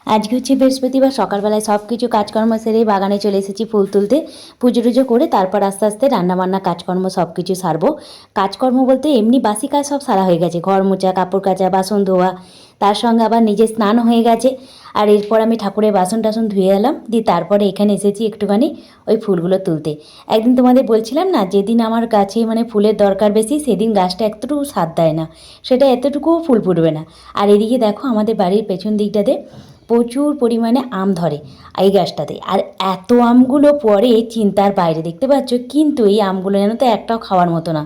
আজকে হচ্ছে বৃহস্পতিবার, সকালবেলায় সব কিছু কাজকর্ম সেরে বাগানে চলে এসেছি ফুল তুলতে। পুজো টুজো করে তারপর আস্তে আস্তে রান্নাবান্না কাজকর্ম সব কিছু সারবো। কাজকর্ম বলতে এমনি বাসি কাজ সব সারা হয়ে গেছে, ঘর মোছা, কাপড় কাচা, বাসন ধোয়া, তার সঙ্গে আবার নিজের স্নান হয়ে গেছে। আর এরপর আমি ঠাকুরের বাসন টাসন ধুয়ে এলাম, দিয়ে তারপরে এখানে এসেছি একটুখানি ওই ফুলগুলো তুলতে। একদিন তোমাদের বলছিলাম না, যেদিন আমার গাছে মানে ফুলের দরকার বেশি সেদিন গাছটা এতটুকু সাথ দেয় না, সেটা এতটুকুও ফুল ফুটবে না। আর এদিকে দেখো আমাদের বাড়ির পেছন দিকটাতে প্রচুর পরিমাণে আম ধরে এই গাছটাতে, আর এত আমগুলো পরে চিন্তার বাইরে, দেখতে পাচ্ছ। কিন্তু এই আমগুলো যেন তো একটাও খাওয়ার মতো না,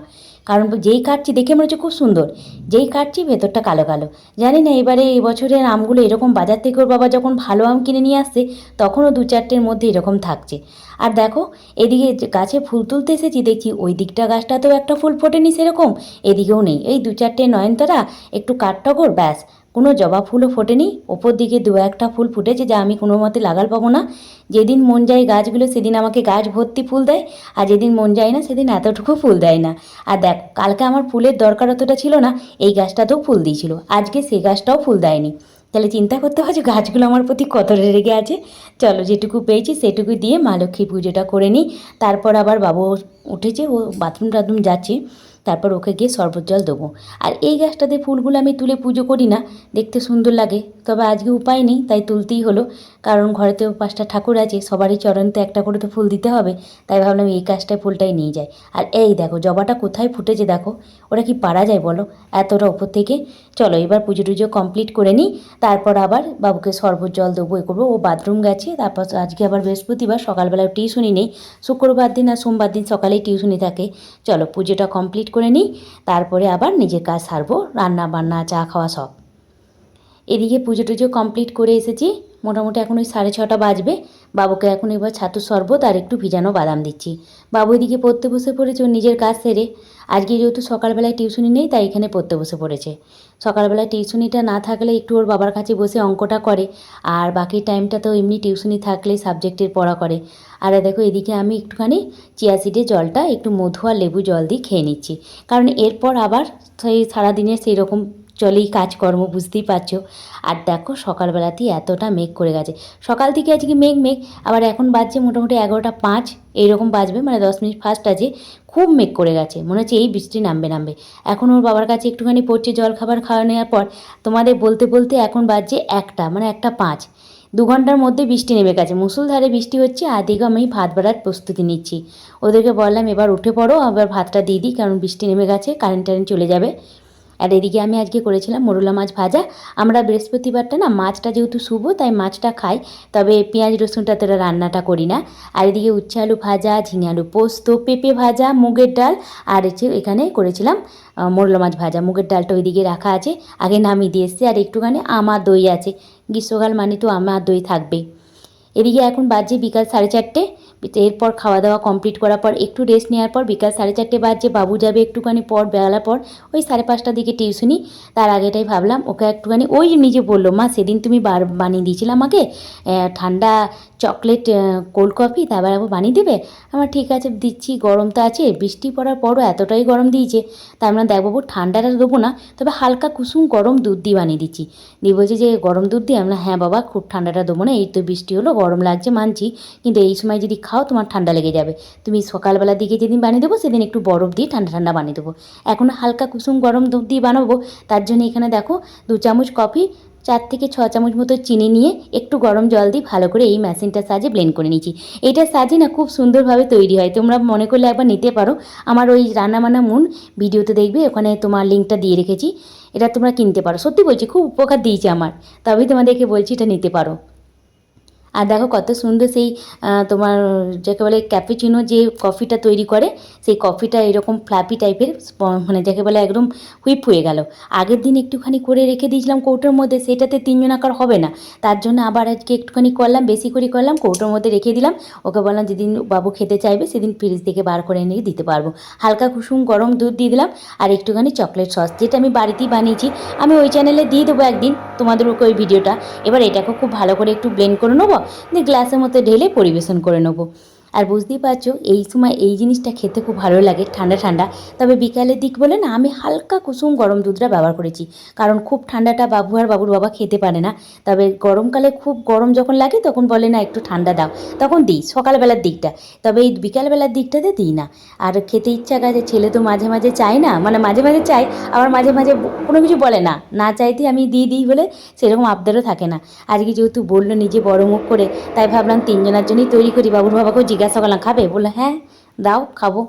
কারণ যেই কাটছি দেখে মনে হচ্ছে খুব সুন্দর, যেই কাটছি ভেতরটা কালো কালো। জানি না এবারে এই বছরের আমগুলো এরকম, বাজার থেকে ওর বাবা যখন ভালো আম কিনে নিয়ে আসছে তখনও দু চারটের মধ্যে এরকম থাকছে। আর দেখো এদিকে গাছে ফুল তুলতে এসেছি, দেখি ওই দিকটা গাছটাতেও একটা ফুল ফোটেনি সেরকম, এদিকেও নেই। এই দু চারটে নয়নতারা, একটু কাঠটগর, ব্যাস, কোনো জবা ফুলও ফোটেনি। ওপর দিকে দু একটা ফুল ফুটেছে যা আমি কোনো মতে লাগাল পাবো না। যেদিন মন যায় গাছগুলো সেদিন আমাকে গাছ ভর্তি ফুল দেয়, আর যেদিন মন যায় না সেদিন এতটুকু ফুল দেয় না। আর দেখ, কালকে আমার ফুলের দরকার অতটা ছিল না, এই গাছটাতেও ফুল দিয়েছিল, আজকে সেই গাছটাও ফুল দেয়নি। তাহলে চিন্তা করতে হয় যে গাছগুলো আমার প্রতি কত রেগে আছে। চলো, যেটুকু পেয়েছি সেটুকু দিয়ে মা লক্ষ্মীর পুজোটা করে নিই। তারপর আবার বাবু উঠেছে, ও বাথরুম টাথরুম যাচ্ছে, তারপর ওকে গিয়ে শরবত জল দেবো। আর এই গাছটাতে ফুলগুলো আমি তুলে পুজো করি না, দেখতে সুন্দর লাগে, তবে আজকে উপায় নেই তাই তুলতেই হলো। কারণ ঘরেতেও 5টা ঠাকুর আছে, সবারই চরণতে একটা করে তো ফুল দিতে হবে, তাই ভাবলাম এই গাছটায় ফুলটাই নিয়ে যায়। আর এই দেখো জবাটা কোথায় ফুটেছে, দেখো ওরা কি পারা যায় বলো এতটা ওপর থেকে। চলো এবার পুজো টুজো কমপ্লিট করে নিই, তারপর আবার বাবুকে শরবত জল দেবো, এ করবো। ও বাথরুম গেছে, তারপর আজকে আবার বৃহস্পতিবার, সকালবেলায় টিউশনি নেই, শুক্রবার দিন আর সোমবার দিন সকালেই টিউশনি থাকে। চলো পুজোটা কমপ্লিট করে নিই, তারপরে আবার নিজের কাজ সারবো, রান্না বান্না চা খাওয়া সব। এদিকে পুজো টুজো কমপ্লিট করে এসেছি, মোটামুটি এখন ওই 6:30 বাজবে। বাবুকে এখন এবার ছাতুর শরবত আর একটু ভিজানো বাদাম দিচ্ছি। বাবু এদিকে পড়তে বসে পড়েছে ওর নিজের কাজ সেরে। আজকে যেহেতু সকালবেলায় টিউশনি নেই তাই এখানে পড়তে বসে পড়েছে। সকালবেলায় টিউশনিটা না থাকলে একটু ওর বাবার কাছে বসে অঙ্কটা করে, আর বাকি টাইমটা তো এমনি টিউশনি থাকলে সাবজেক্টের পড়া করে। আর দেখো এদিকে আমি একটুখানি চিয়া সিডের জলটা একটু মধু আর লেবু জল দিয়ে খেয়ে নিচ্ছি, কারণ এরপর আবার সেই সারাদিনের সেই রকম চলেই কাজকর্ম, বুঝতেই পারছো। আর দেখো সকালবেলাতেই এতটা মেঘ করে গেছে, সকাল থেকে আজকে মেঘ মেঘ, আবার এখন বাজছে মোটামুটি 11টা 5 এইরকম বাজবে, মানে 10 মিনিট ফার্স্ট আছে। খুব মেঘ করে গেছে, মনে হচ্ছে এই বৃষ্টি নামবে নামবে। এখন ওর বাবার কাছে একটুখানি পড়ছে জল খাবার খাওয়া নেওয়ার পর, তোমাদের বলতে বলতে এখন বাজছে 1টা, মানে 1টা 5। 2 ঘন্টার মধ্যে বৃষ্টি নেমে গেছে, মুষলধারে বৃষ্টি হচ্ছে। আর দিকে আমি ভাত বাড়ার প্রস্তুতি নিচ্ছি। ওদেরকে বললাম এবার উঠে পড়ো, আবার ভাতটা দিয়ে দিই, কারণ বৃষ্টি নেমে গেছে, কারেন্ট টারেন্ট চলে যাবে। আর এদিকে আমি আজকে করেছিলাম মোরলা মাছ ভাজা। আমরা বৃহস্পতিবারটা না, মাছটা যেহেতু শুভ তাই মাছটা খাই, তবে পেঁয়াজ রসুনটা তোরা রান্নাটা করি না। আর এদিকে উচ্ছে আলু ভাজা, ঝিঙে আলু পোস্ত, পেঁপে ভাজা, মুগের ডাল, আর এখানে করেছিলাম মোরলা মাছ ভাজা। মুগের ডালটা ওইদিকে রাখা আছে, আগে নামিয়ে দিয়ে এসছি। আর একটুখানি আমার দই আছে, গ্রীষ্মকাল মানে তো আমার দই থাকবেই। এদিকে এখন বাজছে বিকাল 4:30। এরপর খাওয়া দাওয়া কমপ্লিট করার পর একটু রেস্ট নেওয়ার পর বিকাল 4:30 বাজছে। বাবু যাবে একটুখানি পর, বেলা পর ওই 5:30টার দিকে টিউশনি। তার আগেটাই ভাবলাম ওকে একটুখানি, ওই নিজে বললো মা সেদিন তুমি বানিয়ে দিয়েছিলে আমাকে ঠান্ডা চকলেট কোল্ড কফি, তারপর আবার বানিয়ে দেবে। আমার ঠিক আছে দিচ্ছি, গরম তো আছে, বৃষ্টি পড়ার পরও এতটাই গরম দিয়েছে, তার মানে দেখ বাবু ঠান্ডাটা দেবো না, তবে হালকা কুসুম গরম দুধ দিয়ে বানিয়ে দিচ্ছি। দিয়ে বলছে যে গরম দুধ দিয়ে, আমরা হ্যাঁ বাবা খুব ঠান্ডাটা দেবো না, এই তো বৃষ্টি হলো গরম লাগছে মানছি, কিন্তু এই সময় যদি খাও তোমার ঠান্ডা লেগে যাবে। তুমি সকালবেলার দিকে যেদিন বানিয়ে দেবো সেদিন একটু বরফ দিয়ে ঠান্ডা ঠান্ডা বানিয়ে দেবো, এখন হালকা কুসুম গরম দুধ দিয়ে বানাবো। তার জন্য এখানে দেখো 2 চামচ কফি, 4 থেকে 6 চামচ মতো চিনি নিয়ে একটু গরম জল দিয়ে ভালো করে এই মেশিনটার সাহায্যে ব্লেন্ড করে নিয়েছি। এইটার সাহায্যে না খুব সুন্দরভাবে তৈরি হয়, তোমরা মনে করলে একবার নিতে পারো। আমার ওই রান্নাবান্না মুন ভিডিওতে দেখবে, ওখানে তোমার লিঙ্কটা দিয়ে রেখেছি, এটা তোমরা কিনতে পারো। সত্যি বলছি খুব উপকার দিয়েছে আমার, তবেই তোমাদেরকে বলছি এটা নিতে পারো। আর দেখো কত সুন্দর সেই তোমার যাকে বলে ক্যাপুচিনো যে কফিটা তৈরি করে, সেই কফিটা এরকম ফ্লাপি টাইপের, মানে যাকে বলে একদম হুইপ হয়ে গেল। আগের দিন একটুখানি করে রেখে দিয়েছিলাম কৌটোর মধ্যে, সেটাতে 3 জনাকার হবে না, তার জন্য আবার আজকে একটুখানি করলাম, বেশি করে করলাম, কৌটোর মধ্যে রেখে দিলাম। ওকে বললাম যেদিন বাবু খেতে চাইবে সেদিন ফ্রিজ থেকে বার করে এনে দিতে পারবো। হালকা কুসুম গরম দুধ দিয়ে দিলাম, আর একটুখানি চকলেট সস, যেটা আমি বাড়িতেই বানিয়েছি। আমি ওই চ্যানেলে দিয়ে দেবো একদিন তোমাদেরকে ওই ভিডিওটা। এবার এটাকে খুব ভালো করে একটু ব্লেন্ড করে নেবো, দিয়ে গ্লাসের মধ্যে ঢেলে পরিবেশন করে নেবো। আর বুঝতেই পারছো এই সময় এই জিনিসটা খেতে খুব ভালো লাগে, ঠান্ডা ঠান্ডা। তবে বিকালের দিক বলে না আমি হালকা কুসুম গরম দুধটা ব্যবহার করেছি, কারণ খুব ঠান্ডাটা বাবু আর বাবুর বাবা খেতে পারে না। তবে গরমকালে খুব গরম যখন লাগে তখন বলে না একটু ঠান্ডা দাও, তখন দিই সকালবেলার দিকটা। তবে এই বিকালবেলার দিকটাতে দিই না। আর খেতে ইচ্ছা করে, ছেলে তো মাঝে মাঝে চায় না, মানে মাঝে মাঝে চায়, আবার মাঝে মাঝে কোনো কিছু বলে না, না চাইতেই আমি দিয়ে দিই বলে সেরকম আবদারও থাকে না। আজকে যেহেতু বললো নিজে বড় মুখ করে, তাই ভাবলাম তিনজনের জন্যই তৈরি করি। বাবুর বাবাকেও জিজ্ঞাসা করলাম খাবে, বললো হ্যাঁ দাও খাবো।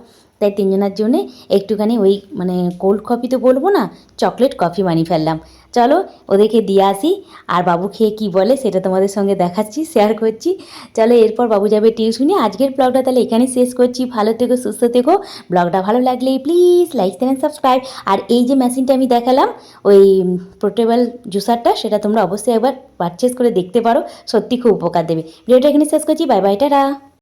তাই তিনজনের জন্যে একটুখানি ওই মানে কোল্ড কফি তো বলবো না, চকলেট কফি বানিয়ে ফেললাম। চলো ওদেরকে দিয়ে আসি, আর বাবু খেয়ে কী বলে সেটা তোমাদের সঙ্গে দেখাচ্ছি, শেয়ার করছি। চলো এরপর বাবু যাবে টিউশনি। আজকের ব্লগটা তাহলে এখানেই শেষ করছি। ভালো থেকো, সুস্থ থেকো। ব্লগটা ভালো লাগলে প্লিজ লাইক দেন, সাবস্ক্রাইব। আর এই যে মেশিনটা আমি দেখালাম, ওই পোর্টেবল জুসারটা, সেটা তোমরা অবশ্যই একবার পারচেস করে দেখতে পারো, সত্যি খুব উপকার দেবে। ভিডিওটা এখানে শেষ করছি। Bye bye, tata.